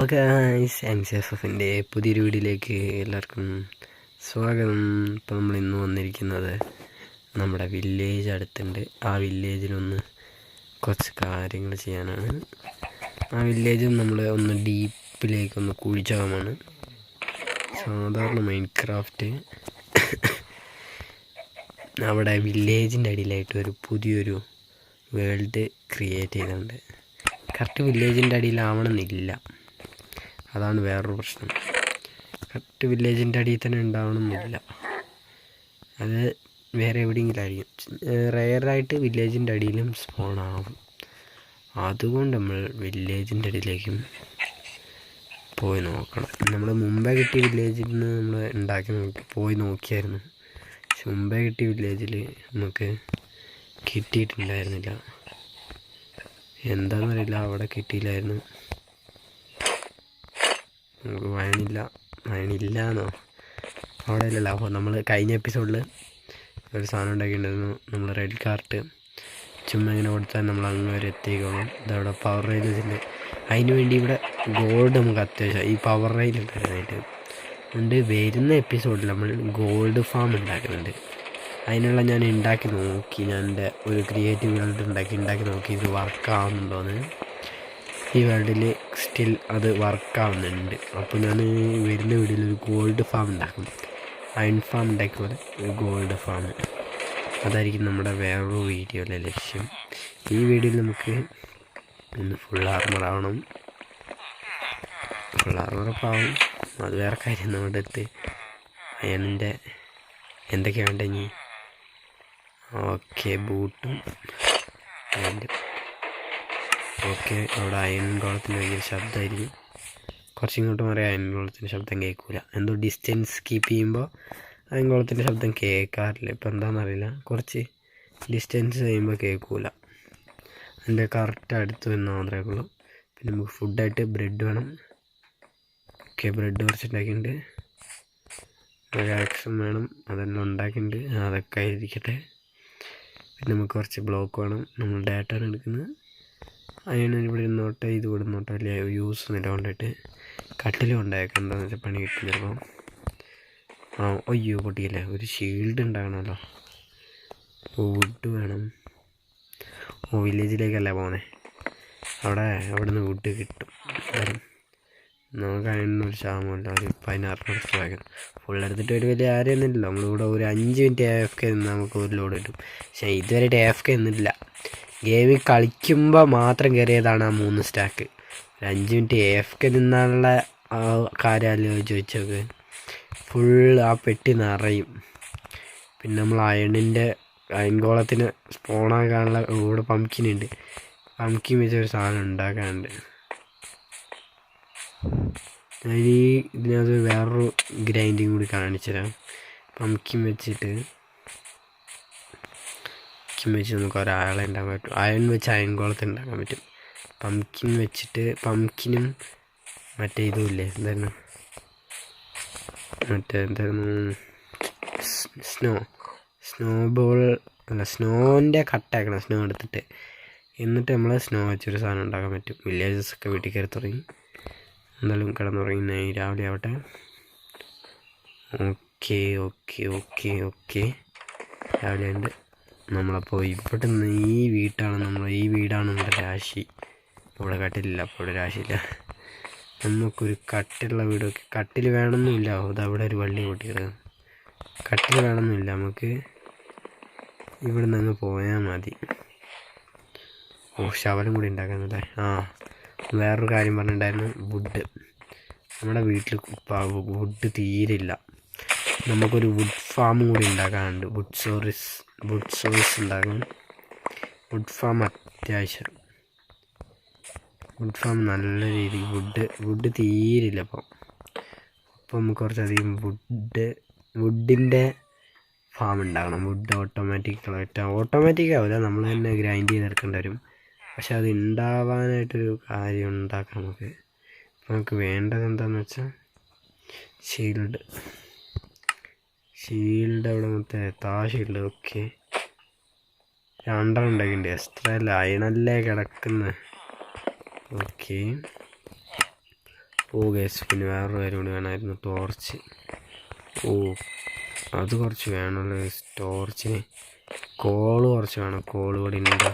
Okay എംസിഎഫിൻ്റെ പുതിയൊരു വീഡിയോയിലേക്ക് എല്ലാവർക്കും സ്വാഗതം. ഇപ്പോൾ നമ്മൾ ഇന്ന് വന്നിരിക്കുന്നത് നമ്മുടെ വില്ലേജ് അടുത്തുണ്ട്. ആ വില്ലേജിലൊന്ന് കുറച്ച് കാര്യങ്ങൾ ചെയ്യാനാണ്. ആ വില്ലേജും നമ്മൾ ഒന്ന് ഡീപ്പിലേക്കൊന്ന് കുഴിച്ചാകാമാണ്. സാധാരണ മൈൻക്രാഫ്റ്റ് അവിടെ വില്ലേജിൻ്റെ അടിയിലായിട്ട് ഒരു പുതിയൊരു വേൾഡ് ക്രിയേറ്റ് ചെയ്തിട്ടുണ്ട്. കറക്റ്റ് വില്ലേജിൻ്റെ അടിയിലാവണമെന്നില്ല, അതാണ് വേറൊരു പ്രശ്നം. കറക്റ്റ് വില്ലേജിൻ്റെ അടിയിൽ തന്നെ ഉണ്ടാവണമെന്നില്ല, അത് വേറെ എവിടെയെങ്കിലും ആയിരിക്കും. റെയറായിട്ട് വില്ലേജിൻ്റെ അടിയിലും സ്പോണാവും. അതുകൊണ്ട് നമ്മൾ വില്ലേജിൻ്റെ അടിയിലേക്കും പോയി നോക്കണം. നമ്മൾ മുമ്പേ കിട്ടിയ വില്ലേജിൽ നിന്ന് നമ്മൾ പോയി നോക്കിയായിരുന്നു. പക്ഷെ മുമ്പേ കിട്ടിയ വില്ലേജിൽ നമുക്ക് കിട്ടിയിട്ടുണ്ടായിരുന്നില്ല. എന്താണെന്നറിയില്ല, അവിടെ കിട്ടിയില്ലായിരുന്നു. നമുക്ക് വയണില്ലാന്നോ അവിടെ ഇല്ലല്ലോ. അപ്പോൾ നമ്മൾ കഴിഞ്ഞ എപ്പിസോഡിൽ ഒരു സാധനം ഉണ്ടാക്കിയിട്ടുണ്ടായിരുന്നു. നമ്മൾ റെഡ് കാർട്ട് ചുമ്മാ ഇങ്ങനെ കൊടുത്താൽ നമ്മൾ അങ്ങ് വരെ എത്തിക്കോളും. ഇതവിടെ പവർ റെയിൽസിൻ്റെ അതിന് വേണ്ടി ഇവിടെ ഗോൾഡ് നമുക്ക് അത്യാവശ്യം ഈ പവർ റെയിൽ ഉണ്ടാക്കാനായിട്ട് ഉണ്ട്. വരുന്ന എപ്പിസോഡിൽ നമ്മൾ ഗോൾഡ് ഫാം ഉണ്ടാക്കുന്നുണ്ട്. അതിനുള്ള ഞാൻ ഉണ്ടാക്കി നോക്കി. ഞാൻ എൻ്റെ ഒരു ക്രിയേറ്റീവ് വേൾഡ് ഉണ്ടാക്കി നോക്കി ഇത് വർക്കാവുന്നുണ്ടോയെന്ന്. ഈ വേൾഡിൽ സ്റ്റിൽ അത് വർക്കാവുന്നുണ്ട്. അപ്പോൾ ഞാൻ വരുന്ന വീഡിയോയിൽ ഒരു ഗോൾഡ് ഫാം ഉണ്ടാക്കും. അയൺ ഫാം ഉണ്ടാക്കിയ പോലെ ഒരു ഗോൾഡ് ഫാം. അതായിരിക്കും നമ്മുടെ വേറൊരു വീഡിയോയിലെ ലക്ഷ്യം. ഈ വീഡിയോയിൽ നമുക്ക് ഒന്ന് ഫുൾ ആർമർ ആവണം. ഫുൾ ആർമറൊക്കെ ആവും, അത് വേറെ കാര്യം. നമ്മുടെ അടുത്ത് അയണിൻ്റെ എന്തൊക്കെയാണ് വേണ്ടത് ഇനി? ഓക്കെ, ബൂട്ടും ഓക്കെ. അവിടെ അയൺ ഗോളത്തിൻ്റെ ഭയങ്കര ശബ്ദമായിരിക്കും. കുറച്ചിങ്ങോട്ട് മാറി അയൺ ഗോളത്തിൻ്റെ ശബ്ദം കേൾക്കില്ല. എന്തോ ഡിസ്റ്റൻസ് കീപ്പ് ചെയ്യുമ്പോൾ അയൺ ഗോളത്തിൻ്റെ ശബ്ദം കേൾക്കാറില്ല. ഇപ്പോൾ എന്താണെന്നറിയില്ല, കുറച്ച് ഡിസ്റ്റൻസ് കഴിയുമ്പോൾ കേൾക്കില്ല. അതിൻ്റെ കറക്റ്റ് അടുത്ത് വന്നാൽ മാത്രമേ ഉള്ളൂ. പിന്നെ നമുക്ക് ഫുഡായിട്ട് ബ്രെഡ് വേണം. ഓക്കെ, ബ്രെഡ് കുറച്ചുണ്ടാക്കിയിട്ടുണ്ട്. ആക്ഷൻ വേണം, അതെല്ലാം ഉണ്ടാക്കിയിട്ടുണ്ട്. അതൊക്കെ ഇരിക്കട്ടെ. പിന്നെ നമുക്ക് കുറച്ച് ബ്ലോക്ക് വേണം. നമ്മൾ ഡാറ്റ എടുക്കുന്നത് അതിന് ഇവിടെ ഇരുന്നോട്ടെ, ഇത് ഇവിടെ നിന്നോട്ടെ, വലിയ യൂസ് ഒന്നുമില്ല. കൊണ്ടിട്ട് കട്ടിലും ഉണ്ടായേക്കാം. എന്താണെന്ന് വെച്ചാൽ പണി കിട്ടും ചിലപ്പോൾ. അയ്യോ പൊട്ടിയില്ലേ. ഒരു ഷീൽഡ് ഉണ്ടാകണമല്ലോ. വുഡ് വേണം. വില്ലേജിലേക്കല്ലേ പോകുന്നത്. അവിടെ നിന്ന് വുഡ് കിട്ടും. നമുക്ക് അതിനൊരു ക്ഷാമമില്ല. ഒരു 16 മിനിറ്റ് വായിക്കണം. ഫുള്ളെടുത്തിട്ട് ഒരു വലിയ ആരെയൊന്നുമില്ലല്ലോ. നമ്മളിവിടെ ഒരു 5 മിനിറ്റ് AFK നിന്ന് നമുക്ക് ഒരു ലോഡ് കിട്ടും. പക്ഷേ ഇതുവരെ AFK നിന്നിട്ടില്ല. ഗെയിമിൽ കളിക്കുമ്പോൾ മാത്രം കയറിയതാണ് ആ 3 സ്റ്റാക്ക്. ഒരു 5 മിനിറ്റ് AFK നിന്നുള്ള കാര്യമല്ലോ ചോദിച്ചോക്ക്. ഫുൾ ആ പെട്ടി നിറയും. പിന്നെ നമ്മൾ അയൺ ഗോളത്തിന് സ്പോണാക്കാനുള്ള ഇവിടെ പംകിനുണ്ട്. പംകിൻ വെച്ചൊരു സാധനം ഉണ്ടാക്കാനുണ്ട്. ഞാൻ ഇതിനകത്ത് വേറൊരു ഗ്രൈൻഡിങ് കൂടി കാണിച്ചു തരാം. പംകിൻ വെച്ച് നമുക്ക് ഒരാളെ ഉണ്ടാക്കാൻ പറ്റും. അയൺ വെച്ച് അയൺ ഗോളത്തിൽ ഉണ്ടാക്കാൻ പറ്റും. പംകിൻ വെച്ചിട്ട് പംകിനും മറ്റേ ഇതുമില്ലേ, എന്തായിരുന്നു സ്നോബോൾ അല്ല, സ്നോൻ്റെ കട്ടാക്കണം. സ്നോ എടുത്തിട്ട് എന്നിട്ട് നമ്മൾ സ്നോ വെച്ചൊരു സാധനം ഉണ്ടാക്കാൻ പറ്റും. വില്ലേജസൊക്കെ വീട്ടിൽ കയറി തുടങ്ങി. എന്തായാലും കിടന്നുറങ്ങി രാവിലെ ആവട്ടെ. ഓക്കെ രാവിലെ ഉണ്ട്. നമ്മളപ്പോൾ ഇവിടെ നിന്ന് ഈ വീടാണ് നമ്മുടെ രാശി. ഇവിടെ കട്ടിലില്ല, അപ്പോൾ ഇവിടെ രാശിയില്ല. നമുക്കൊരു കട്ടിലുള്ള വീടൊക്കെ കട്ടിൽ വേണമെന്നില്ല. അതവിടെ ഒരു വള്ളി പൊട്ടിക്കിടക്കും. കട്ടിൽ വേണമെന്നില്ല, നമുക്ക് ഇവിടെ നിന്ന് പോയാൽ മതി. ശവലം കൂടി ഉണ്ടാക്കാനല്ലേ. വേറൊരു കാര്യം പറഞ്ഞിട്ടുണ്ടായിരുന്നു, വുഡ്. നമ്മുടെ വീട്ടിൽ വുഡ് തീരില്ല. നമുക്കൊരു വുഡ് ഫാം കൂടി ഉണ്ടാക്കാനുണ്ട്. വുഡ് സോഴ്സ് ഉണ്ടാക്കണം. വുഡ് ഫാം അത്യാവശ്യം. വുഡ് ഫാം നല്ല രീതിക്ക് വുഡ് തീരില്ല. അപ്പോൾ നമുക്ക് കുറച്ചധികം വുഡിൻ്റെ ഫാം ഉണ്ടാക്കണം. വുഡ് ഓട്ടോമാറ്റിക് ആവില്ല, നമ്മൾ തന്നെ ഗ്രൈൻഡ് ചെയ്തെടുക്കേണ്ടി വരും. പക്ഷെ അത് ഉണ്ടാവാനായിട്ടൊരു കാര്യം ഉണ്ടാക്കാം നമുക്ക് വേണ്ടത് എന്താണെന്ന് വെച്ചാൽ ഷീൽഡ് അവിടെ ഷീൽഡ്. ഓക്കെ, 2 ഉണ്ടാക്കിയിട്ടുണ്ട്. എക്സ്ട്രാ അയണല്ലേ കിടക്കുന്നത്. ഓക്കെ, ഓ ഗൈസ്, പിന്നെ വേറൊരു കാര്യം കൂടി വേണമായിരുന്നു, ടോർച്ച്. ഓ അത് കുറച്ച് വേണമല്ലോ ഗൈസ്. ടോർച്ചിന് കോള് കുറച്ച് വേണം. കോള് ഇവിടെ ഉണ്ട്,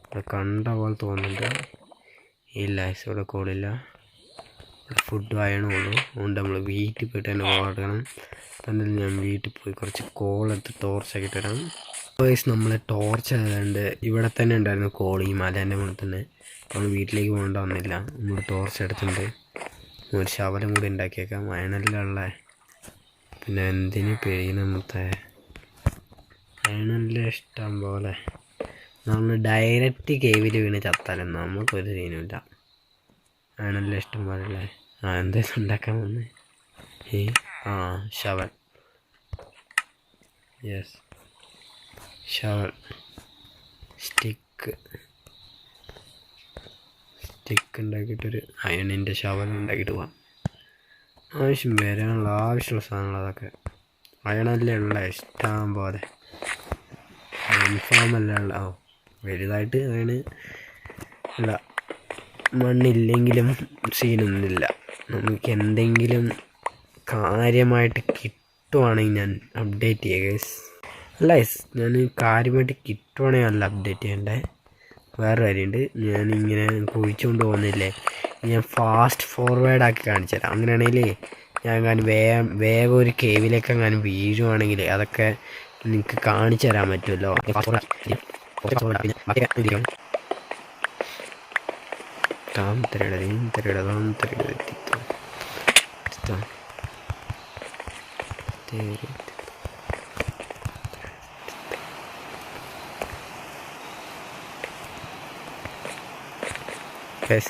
ഇവിടെ കണ്ട പോലെ തോന്നുന്നുണ്ട്. ഇല്ല ഗൈസ്, ഇവിടെ കോളില്ല. ഇവിടെ ഫുഡ് വയണുള്ളൂ. അതുകൊണ്ട് നമ്മൾ വീട്ടിൽ പോയിട്ട് തന്നെ കോളെടുക്കണം. എന്നാലും ഞാൻ വീട്ടിൽ പോയി കുറച്ച് കോളെടുത്ത് ടോർച്ചൊക്കെ ഇട്ടിടാം. ഗൈസ്, നമ്മൾ ടോർച്ച് ആയതുകൊണ്ട് ഇവിടെ തന്നെ ഉണ്ടായിരുന്നു കോൾ, ഈ മലേൻ്റെ മുകളിൽ തന്നെ. നമ്മൾ വീട്ടിലേക്ക് പോകേണ്ട വന്നില്ല. നമ്മൾ ടോർച്ച് എടുത്തിട്ടുണ്ട്. ഒരു ശവലം കൂടി ഉണ്ടാക്കിയേക്കാം, അയണെല്ലാം. പിന്നെ എന്തിന് പെയ്യുന്നത്തെ അയണെല്ലാം ഇഷ്ടം പോലെ. നമ്മൾ ഡയറക്റ്റ് കേവിൽ വീണ് ചത്താലും നമുക്കൊരു സീനുമില്ല. അയണെല്ലാം ഇഷ്ടം പോലെ അല്ലേ. എന്തെങ്കിലും ഉണ്ടാക്കാൻ വന്ന് ശവൽ. യെസ്, ശവൽ. സ്റ്റിക്ക് ഉണ്ടാക്കിയിട്ടൊരു അയണിൻ്റെ ശവൽ ഉണ്ടാക്കിയിട്ട് പോവാം. വരാനുള്ള ആവശ്യമുള്ള സാധനങ്ങൾ അതൊക്കെ. അയണല്ലേ ഉള്ള ഇഷ്ടം പോലെ. കൺഫാമല്ല ഉള്ള. വലുതായിട്ട് അയണ് ഉള്ള മണ്ണില്ലെങ്കിലും സീനൊന്നുമില്ല. നമുക്ക് എന്തെങ്കിലും കാര്യമായിട്ട് കിട്ടുവാണെങ്കിൽ ഞാൻ അപ്ഡേറ്റ് ചെയ്യാം ഗൈസ്. അല്ല ഗൈസ്, ഞാൻ കാര്യമായിട്ട് കിട്ടുവാണെങ്കിൽ അല്ല അപ്ഡേറ്റ് ചെയ്യണ്ടേ. വേറെ കാര്യമുണ്ട്. ഞാനിങ്ങനെ കുഴിച്ചുകൊണ്ട് പോകുന്നില്ലേ, ഞാൻ ഫാസ്റ്റ് ഫോർവേഡ് ആക്കി കാണിച്ചു തരാം. അങ്ങനെയാണെങ്കിൽ ഞാൻ വേഗം ഒരു കേവിലേക്ക് എങ്ങാനും വീഴുവാണെങ്കിൽ അതൊക്കെ നിങ്ങൾക്ക് കാണിച്ചു തരാൻ പറ്റുമല്ലോ.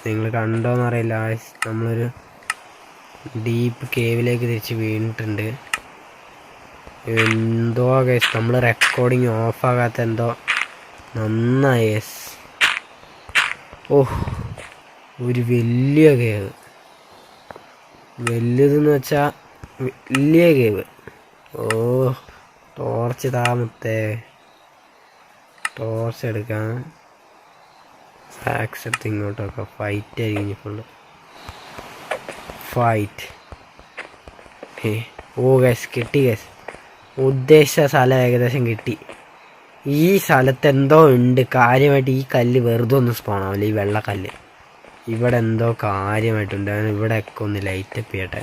നിങ്ങൾ കണ്ടോന്നറിയില്ല, നമ്മളൊരു ഡീപ്പ് കേവിലേക്ക് തിരിച്ച് വീണിട്ടുണ്ട്. എന്തോ ഗൈസ്, നമ്മൾ റെക്കോർഡിങ് ഓഫാകാത്ത എന്തോ നന്നായി ഗൈസ്. ഒരു വലിയ കേവ്, വലുതെന്ന് വെച്ചാൽ വലിയ കേവ്. ടോർച്ച് താമത്തെ, ടോർച്ച് എടുക്കാം. ഫാക്സ് എടുത്ത് ഇങ്ങോട്ടൊക്കെ ഫൈറ്റ് ആയിരിക്കും ഫുള്ള് ഫൈറ്റ്. ഗൈസ്, കിട്ടി ഗൈസ്. ഉദ്ദേശിച്ച സ്ഥലം ഏകദേശം കിട്ടി. ഈ സ്ഥലത്ത് എന്തോ ഉണ്ട് കാര്യമായിട്ട്. ഈ കല്ല് വെറുതെ ഒന്നും സ്പോണാവില്ല, ഈ വെള്ളക്കല്ല്. ഇവിടെ എന്തോ കാര്യമായിട്ടുണ്ട്. ഞാൻ ഇവിടെ ഒക്കെ ഒന്ന് ലൈറ്റപ്പ് ചെയ്യട്ടെ.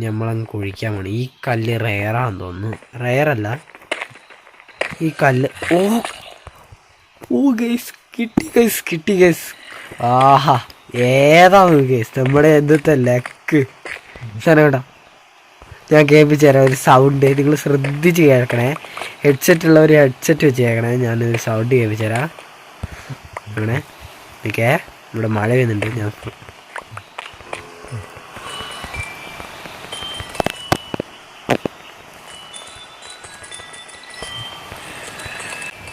നമ്മളങ്ങ് കുഴിക്കാൻ വേണം. ഈ കല്ല് റെയറാന്ന് തോന്നുന്നു. റെയറല്ല ഈ കല്ല്. ഗൈസ്, കിട്ടി ഗൈസ്. ആഹാ, ഏതാണ് ഗൈസ് നമ്മുടെ എന്തത്തെ ലക്ക്. കേട്ടോ, ഞാൻ കേൾപ്പിച്ചു തരാം ഒരു സൗണ്ട്. നിങ്ങൾ ശ്രദ്ധിച്ച് കേൾക്കണേ. ഹെഡ്സെറ്റ് ഉള്ളവർ ഹെഡ്സെറ്റ് വെച്ച് കേൾക്കണേ. ഞാനൊരു സൗണ്ട് കേൾപ്പിച്ചു തരാം. അങ്ങനെ ഓക്കെ, ഇവിടെ മഴ പെയ്യുന്നുണ്ട്. ഞാൻ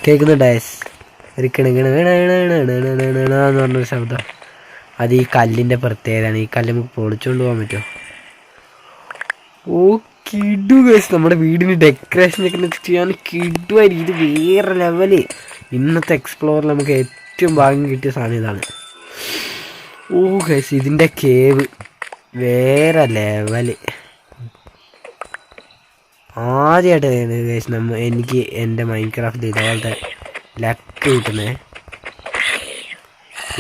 കേൾക്കുന്നുണ്ട് ഒരു കിണകിണെന്ന് പറഞ്ഞൊരു ശബ്ദം. അത് ഈ കല്ലിൻ്റെ പ്രത്യേകതയാണ്. ഈ കല്ല് നമുക്ക് പൊളിച്ചുകൊണ്ട് പോകാൻ പറ്റുമോ? കിടു ഗൈസ്, നമ്മുടെ വീടിന് ഡെക്കറേഷനൊക്കെ ചെയ്യാൻ കിടുവായിരിക്കും. ഇത് വേറെ ലെവല്. ഇന്നത്തെ എക്സ്പ്ലോറിൽ നമുക്ക് ഏറ്റവും ഭാഗ്യം കിട്ടിയ സാധനം ഇതാണ്. ഗൈസ്, ഇതിൻ്റെ കേവ് വേറെ ലെവല്. ആദ്യമായിട്ട് ഗൈസ് എനിക്ക് എൻ്റെ മൈൻക്രാഫ്റ്റ് ഇതേപോലത്തെ ലക്ക് കിട്ടുന്നേ.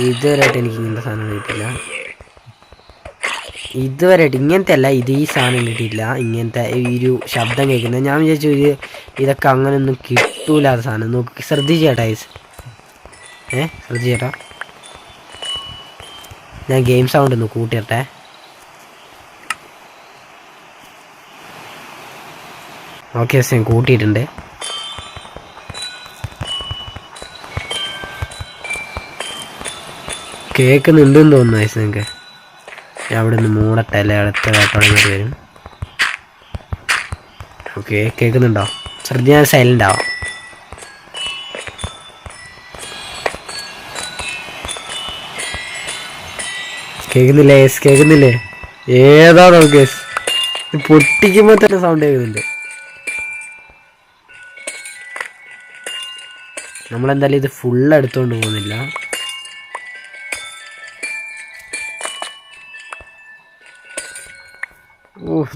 ഇതുവരെയായിട്ട് എനിക്ക് ഇങ്ങനത്തെ സാധനം കിട്ടില്ല. ഇതുവരെയായിട്ട് ഇങ്ങനത്തെ അല്ല, ഇത് ഈ സാധനം കിട്ടിയില്ല. ഇങ്ങനത്തെ ഈ ഒരു ശബ്ദം കേൾക്കുന്നത് ഞാൻ വിചാരിച്ചു ഇതൊക്കെ അങ്ങനെയൊന്നും കിട്ടൂലാത്ത സാധനം. നോക്കി ശ്രദ്ധിച്ചേട്ടാ ശ്രദ്ധിച്ചേട്ടാ. ഞാൻ ഗെയിം സൗണ്ട് ഒന്ന് കൂട്ടിയിട്ടെ. ഓക്കെ ഞാൻ കൂട്ടിയിട്ടുണ്ട്. കേൾക്കുന്നുണ്ടെന്ന് തോന്നുന്നു ഐസ് നിങ്ങൾക്ക്. ഞാൻ അവിടെ നിന്ന് മൂടട്ടെ, അല്ലെ അടുത്ത വേട്ടോടെ വരും. ഓക്കെ കേൾക്കുന്നുണ്ടോ? ശ്രദ്ധ ഞാൻ സൈലൻ്റ് ആവാം. കേൾക്കുന്നില്ലേ കേൾക്കുന്നില്ലേ? ഏതാ നമുക്ക് പൊട്ടിക്കുമ്പോൾ തന്നെ സൗണ്ട് കേൾക്കുന്നുണ്ട്. നമ്മളെന്തായാലും ഇത് ഫുള്ള് എടുത്തുകൊണ്ട് പോകുന്നില്ല.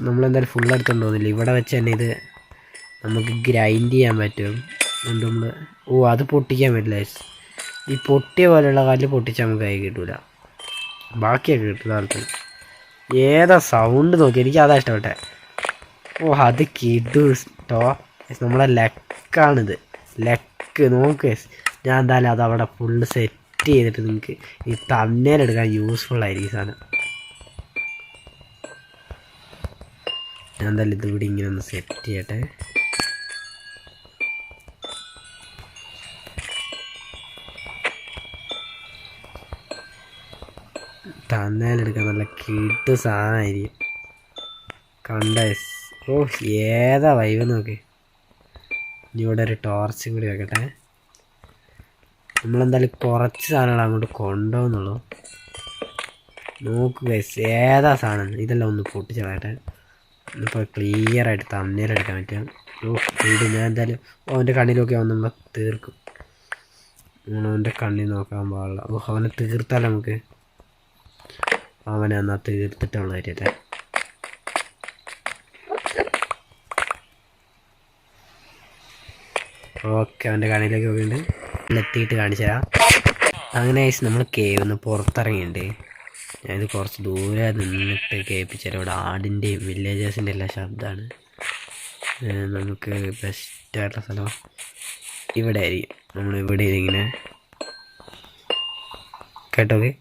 നമ്മളെന്തായാലും ഫുള്ള് എടുത്തുകൊണ്ട് പോകുന്നില്ല. ഇവിടെ വെച്ച് തന്നെ ഇത് നമുക്ക് ഗ്രൈൻഡ് ചെയ്യാൻ പറ്റും. അതുകൊണ്ട് നമ്മൾ അത് പൊട്ടിക്കാൻ പറ്റില്ല. ഈ പൊട്ടിയ പോലെയുള്ള കല്ല് പൊട്ടിച്ചാൽ നമുക്ക് കൈ കിട്ടൂല. ബാക്കിയൊക്കെ കിട്ടും ആൾക്ക്. ഏതാ സൗണ്ട് നോക്കി, എനിക്ക് അതാ ഇഷ്ടപ്പെട്ടെ. അത് കിട്ടും കേട്ടോ. നമ്മളെ ലക്കാണിത്. ലക്ക് നോക്ക്. ഞാൻ എന്തായാലും അതവിടെ ഫുള്ള് സെറ്റ് ചെയ്തിട്ട് നിങ്ങൾക്ക് ഈ തമ്മേലെടുക്കാൻ യൂസ്ഫുള്ളായിരിക്കും ഈ സാധനം. ഞാൻ എന്തായാലും ഇതിവിടെ ഇങ്ങനെ ഒന്ന് സെറ്റ് ചെയ്യട്ടെ. തന്നേലെടുക്കാൻ നല്ല കിട്ടു സാധനമായിരിക്കും. കണ്ട ഏതാ വൈബ് നോക്ക്. ഇനി ഇവിടെ ഒരു ടോർച്ചും കൂടി വെക്കട്ടെ. നമ്മളെന്തായാലും കുറച്ച് സാധനങ്ങൾ അങ്ങോട്ട് കൊണ്ടുപോകുന്നുള്ളൂ. നോക്ക് ഗൈസ് ഏതാ സാധനം. ഇതെല്ലാം ഒന്ന് പൊട്ടിച്ചളയട്ടെ. ഇപ്പോൾ ക്ലിയറായിട്ട് തമ്മേലെടുക്കാൻ പറ്റും. ഞാൻ എന്തായാലും അവൻ്റെ കണ്ണിലൊക്കെ അവൻ നമ്മൾ തീർക്കും. അവൻ്റെ കണ്ണിൽ നോക്കാൻ പാടില്ല. അവനെ തീർത്താൽ നമുക്ക് അവനെ എന്നാൽ തീർത്തിട്ടുള്ള കാര്യമല്ലേ. ഓക്കെ അവൻ്റെ കണ്ണിലേക്ക് നോക്കിയിട്ടുണ്ട്. എത്തിയിട്ട് കാണിച്ചു തരാം. അങ്ങനെ നമ്മൾ കേവിന്ന് പുറത്തിറങ്ങിയിട്ടുണ്ട്. ഞാനിത് കുറച്ച് ദൂരെ നിന്നിട്ട് കേൾപ്പിച്ചാൽ ഇവിടെ ആടിൻ്റെയും വില്ലേജേഴ്സിൻ്റെ എല്ലാം ശബ്ദമാണ്. നമുക്ക് ബെസ്റ്റായിട്ടുള്ള സ്ഥലം ഇവിടെ ആയിരിക്കും. നമ്മളിവിടെ ഇങ്ങനെ കേട്ടോക്കെ.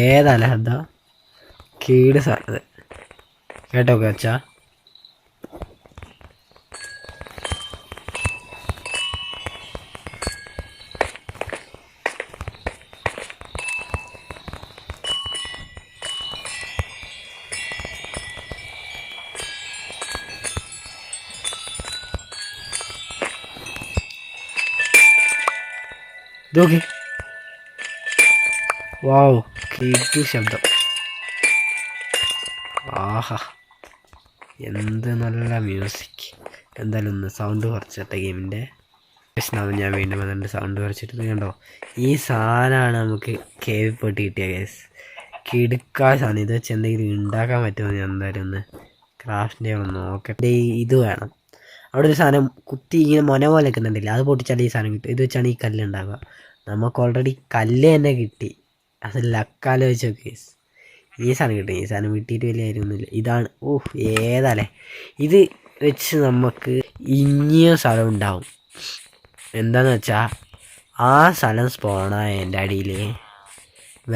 ഏതല്ല എന്താ കീട് സാധനം കേട്ടോക്കെ അച്ഛാ. ഇതൊക്കെ വാവ് കേട്ടു ശബ്ദം. ആഹാ എന്ത് നല്ല മ്യൂസിക്. എന്തായാലും ഒന്ന് സൗണ്ട് കുറച്ചിട്ടെ ഗെയിമിൻ്റെ പ്രശ്നമാവും. ഞാൻ വീണ്ടും അതുകൊണ്ട് സൗണ്ട് കുറച്ചിട്ട് കണ്ടോ. ഈ സാധനമാണ് നമുക്ക് കേവി പോയിട്ട് കിട്ടിയ കേസ്. കിടുക്കാ സാധനം. ഇത് വെച്ച് എന്തെങ്കിലും ഉണ്ടാക്കാൻ പറ്റുമോ ഞാൻ എന്തായാലും ഒന്ന് ക്രാഫ്റ്റിൻ്റെ ഒന്ന് നോക്കട്ടെ. ഇത് വേണം. അവിടെ ഒരു സാധനം കുത്തി ഇങ്ങനെ മൊന പോലെ നിൽക്കുന്നുണ്ടല്ലേ, അത് പൊട്ടിച്ചാൽ ഈ സാധനം കിട്ടും. ഇത് വെച്ചാണ് ഈ കല്ലുണ്ടാവുക. നമുക്ക് ഓൾറെഡി കല്ല് തന്നെ കിട്ടി. അത് ലക്കാലോ വെച്ചോ കേസ്. ഈ സാധനം കിട്ടും. ഈ സാധനം കിട്ടിയിട്ട് വലിയ കാര്യമൊന്നുമില്ല. ഇതാണ് ഏതാല്ലേ. ഇത് വെച്ച് നമുക്ക് ഇനിയും സ്ഥലം ഉണ്ടാവും. എന്താണെന്ന് വെച്ചാൽ ആ സ്ഥലം സ്പോണായ എൻ്റെ അടിയിൽ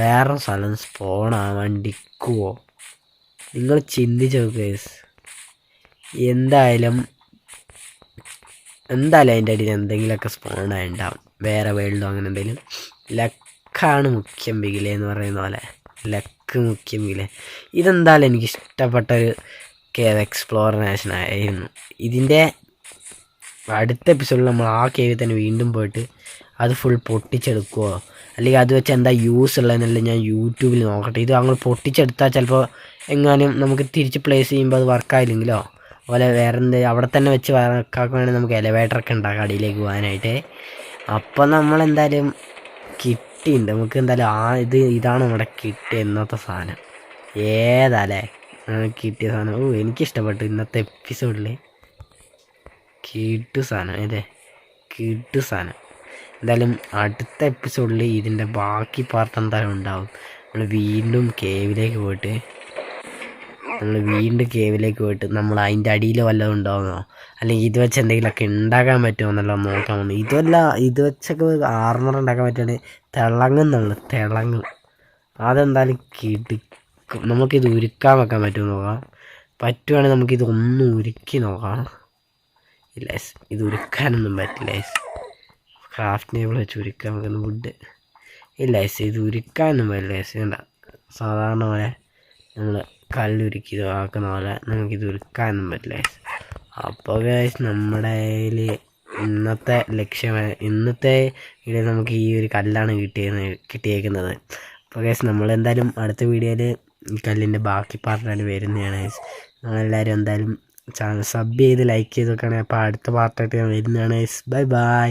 വേറെ സ്ഥലം സ്പോണാവാൻ ഡിക്കുവോ നിങ്ങൾ ചിന്തിച്ചോ കേസ്. എന്തായാലും അതിൻ്റെ അടിയിൽ എന്തെങ്കിലുമൊക്കെ സ്പോണായി ഉണ്ടാവും. വേറെ വേൾഡോ അങ്ങനെ എന്തെങ്കിലും. ലക്കാണ് മുഖ്യം ബിഗിലേ എന്ന് പറയുന്ന പോലെ. ലക്ക് മുഖ്യം ബിഗിലേ. ഇതെന്തായാലും എനിക്കിഷ്ടപ്പെട്ടൊരു കേവ് എക്സ്പ്ലോറേഷൻ ആയിരുന്നു. ഇതിൻ്റെ അടുത്ത എപ്പിസോഡിൽ നമ്മൾ ആ കേവിൽ തന്നെ വീണ്ടും പോയിട്ട് അത് ഫുൾ പൊട്ടിച്ചെടുക്കുമോ അല്ലെങ്കിൽ അത് വെച്ച് എന്താ യൂസ് ഉള്ളതെന്നല്ല ഞാൻ യൂട്യൂബിൽ നോക്കട്ടെ. ഇത് അങ്ങ് പൊട്ടിച്ചെടുത്താൽ ചിലപ്പോൾ എങ്ങാനും നമുക്ക് തിരിച്ച് പ്ലേസ് ചെയ്യുമ്പോൾ അത് വർക്കായില്ലെങ്കിലോ അതുപോലെ വേറെ എന്ത് അവിടെ തന്നെ വെച്ച് വർക്കാക്കുകയാണെങ്കിൽ നമുക്ക് എലവേറ്ററൊക്കെ ഉണ്ടാക്കാം അടിയിലേക്ക് പോകാനായിട്ട്. അപ്പോൾ നമ്മളെന്തായാലും കിട്ടിയിട്ടുണ്ട്. നമുക്ക് എന്തായാലും ഇതാണ് നമ്മുടെ കിട്ടിയ ഇന്നത്തെ സാധനം. ഏതാല്ലേ കിട്ടിയ സാധനം. എനിക്കിഷ്ടപ്പെട്ടു ഇന്നത്തെ എപ്പിസോഡിൽ. കിട്ടു സാധനം അല്ലേ, കിട്ടു സാധനം. എന്തായാലും അടുത്ത എപ്പിസോഡിൽ ഇതിൻ്റെ ബാക്കി പാർട്ട് എന്തായാലും ഉണ്ടാവും. നമ്മൾ വീണ്ടും കേവിലേക്ക് പോയിട്ട് നമ്മൾ അതിൻ്റെ അടിയിൽ വല്ലതും ഉണ്ടാവുന്നോ, അല്ലെങ്കിൽ ഇത് വെച്ച് എന്തെങ്കിലുമൊക്കെ ഉണ്ടാക്കാൻ പറ്റുമോ എന്നെല്ലാം നോക്കാൻ വന്നു. ഇത് വെച്ചൊക്കെ ആർമർ ഉണ്ടാക്കാൻ പറ്റുകയാണെങ്കിൽ തിളങ്ങും. അതെന്തായാലും കിടക്കും. നമുക്കിത് ഉരുക്കാൻ വെക്കാൻ പറ്റുമോ നോക്കാം. പറ്റുവാണെങ്കിൽ നമുക്കിതൊന്ന് ഉരുക്കി നോക്കാം. ഇല്ല ഇത് ഉരുക്കാനൊന്നും പറ്റില്ല. ക്രാഫ്റ്റ് ടേബിൾ വെച്ച് ഉരുക്കാൻ വെക്കുന്ന വുഡ് ഇല്ല. ഇത് ഉരുക്കാനൊന്നും പറ്റില്ല. വേണ്ട, സാധാരണ പോലെ നമ്മൾ കല്ലുരുക്കി ആക്കുന്ന പോലെ നമുക്കിത് ഉരുക്കാനൊന്നും പറ്റില്ല. അപ്പോൾ നമ്മുടെ കയ്യിൽ ഇന്നത്തെ വീഡിയോ നമുക്ക് ഈ ഒരു കല്ലാണ് കിട്ടിയേക്കുന്നത്. അപ്പോൾ നമ്മളെന്തായാലും അടുത്ത വീഡിയോയിൽ ഈ കല്ലിൻ്റെ ബാക്കി പാർട്ടായിട്ട് വരുന്നതാണ്. നമ്മളെല്ലാവരും എന്തായാലും ചാനൽ സബ് ചെയ്ത് ലൈക്ക് ചെയ്ത് വെക്കുകയാണെങ്കിൽ അപ്പോൾ അടുത്ത പാർട്ടായിട്ട് ഞാൻ വരുന്നതാണ്. Bye bye.